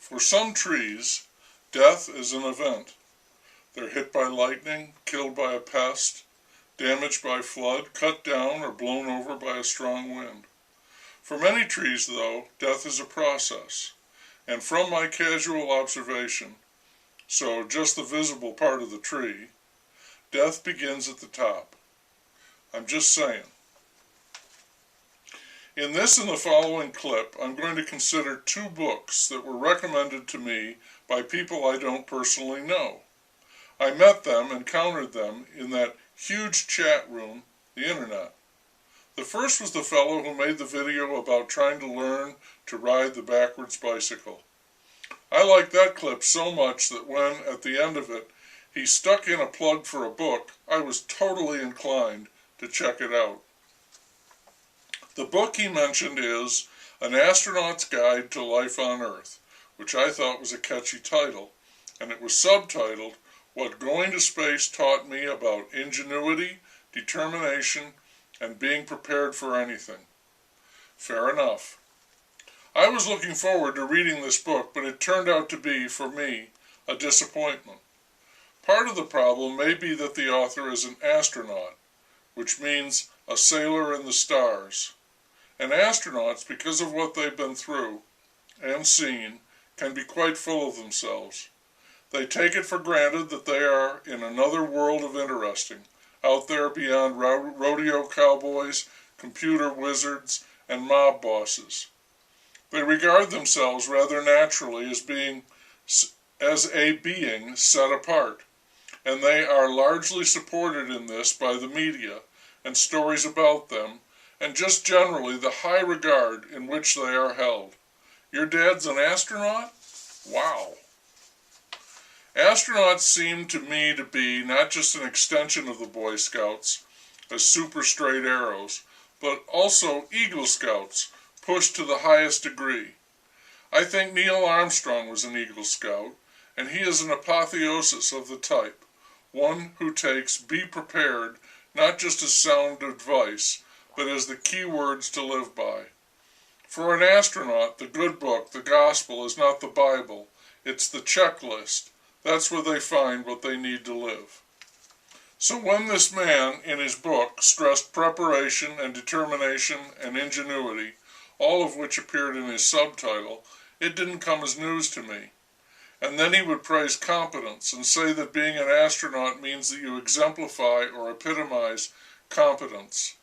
For some trees, death is an event. They're hit by lightning, killed by a pest, damaged by flood, cut down, or blown over by a strong wind. For many trees, though, death is a process. And from my casual observation, so just the visible part of the tree, death begins at the top. I'm just saying. In this and the following clip, I'm going to consider two books that were recommended to me by people I don't personally know. I met them, encountered them in that huge chat room, the internet. The first was the fellow who made the video about trying to learn to ride the backwards bicycle. I liked that clip so much that when, at the end of it, he stuck in a plug for a book, I was totally inclined to check it out. The book he mentioned is An Astronaut's Guide to Life on Earth, which I thought was a catchy title, and it was subtitled What Going to Space Taught Me About Ingenuity, Determination, and Being Prepared for Anything. Fair enough. I was looking forward to reading this book, but it turned out to be, for me, a disappointment. Part of the problem may be that the author is an astronaut, which means a sailor in the stars. And astronauts, because of what they've been through and seen, can be quite full of themselves. They take it for granted that they are in another world of interesting, out there beyond rodeo cowboys, computer wizards, and mob bosses. They regard themselves rather naturally as a being set apart, and they are largely supported in this by the media and stories about them, and just generally the high regard in which they are held. Your dad's an astronaut? Wow. Astronauts seem to me to be not just an extension of the Boy Scouts, as super straight arrows, but also Eagle Scouts, pushed to the highest degree. I think Neil Armstrong was an Eagle Scout, and he is an apotheosis of the type, one who takes be prepared not just as sound advice, but as the key words to live by. For an astronaut, the good book, the gospel, is not the Bible, it's the checklist. That's where they find what they need to live. So when this man, in his book, stressed preparation and determination and ingenuity, all of which appeared in his subtitle, it didn't come as news to me. And then he would praise competence and say that being an astronaut means that you exemplify or epitomize competence.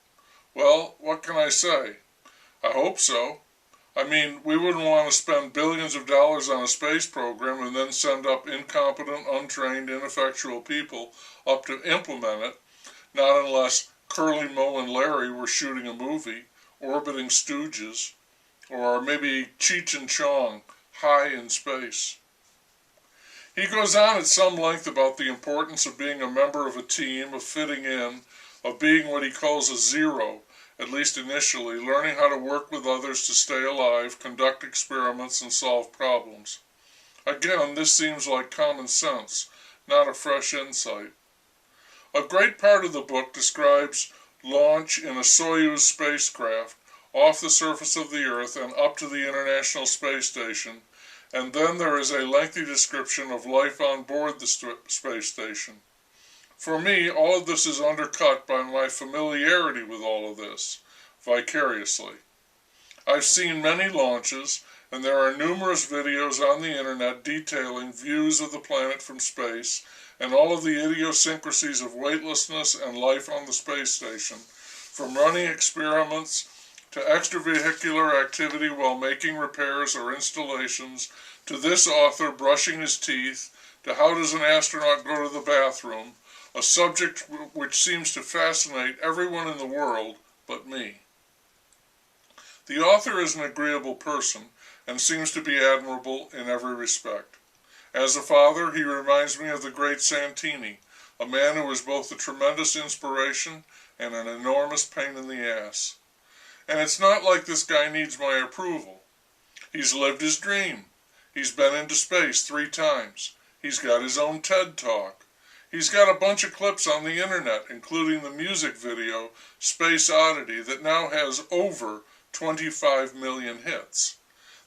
Well, what can I say? I hope so. I mean, we wouldn't want to spend billions of dollars on a space program and then send up incompetent, untrained, ineffectual people up to implement it, not unless Curly, Moe, and Larry were shooting a movie, orbiting stooges, or maybe Cheech and Chong, high in space. He goes on at some length about the importance of being a member of a team, of fitting in, of being what he calls a zero, at least initially, learning how to work with others to stay alive, conduct experiments, and solve problems. Again, this seems like common sense, not a fresh insight. A great part of the book describes launch in a Soyuz spacecraft off the surface of the Earth and up to the International Space Station, and then there is a lengthy description of life on board the space station. For me, all of this is undercut by my familiarity with all of this, vicariously. I've seen many launches, and there are numerous videos on the internet detailing views of the planet from space and all of the idiosyncrasies of weightlessness and life on the space station, from running experiments to extravehicular activity while making repairs or installations, to this author brushing his teeth, to how does an astronaut go to the bathroom, a subject which seems to fascinate everyone in the world but me. The author is an agreeable person and seems to be admirable in every respect. As a father, he reminds me of the great Santini, a man who was both a tremendous inspiration and an enormous pain in the ass. And it's not like this guy needs my approval. He's lived his dream. He's been into space 3 times. He's got his own TED Talk. He's got a bunch of clips on the internet, including the music video Space Oddity that now has over 25 million hits.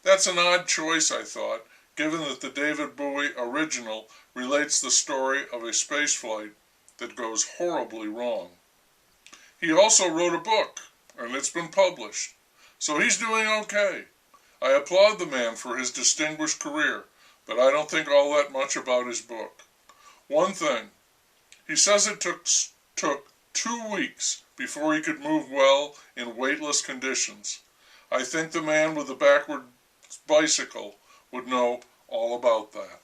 That's an odd choice, I thought, given that the David Bowie original relates the story of a spaceflight that goes horribly wrong. He also wrote a book, and it's been published, so he's doing okay. I applaud the man for his distinguished career, but I don't think all that much about his book. One thing, he says it took 2 weeks before he could move well in weightless conditions. I think the man with the backward bicycle would know all about that.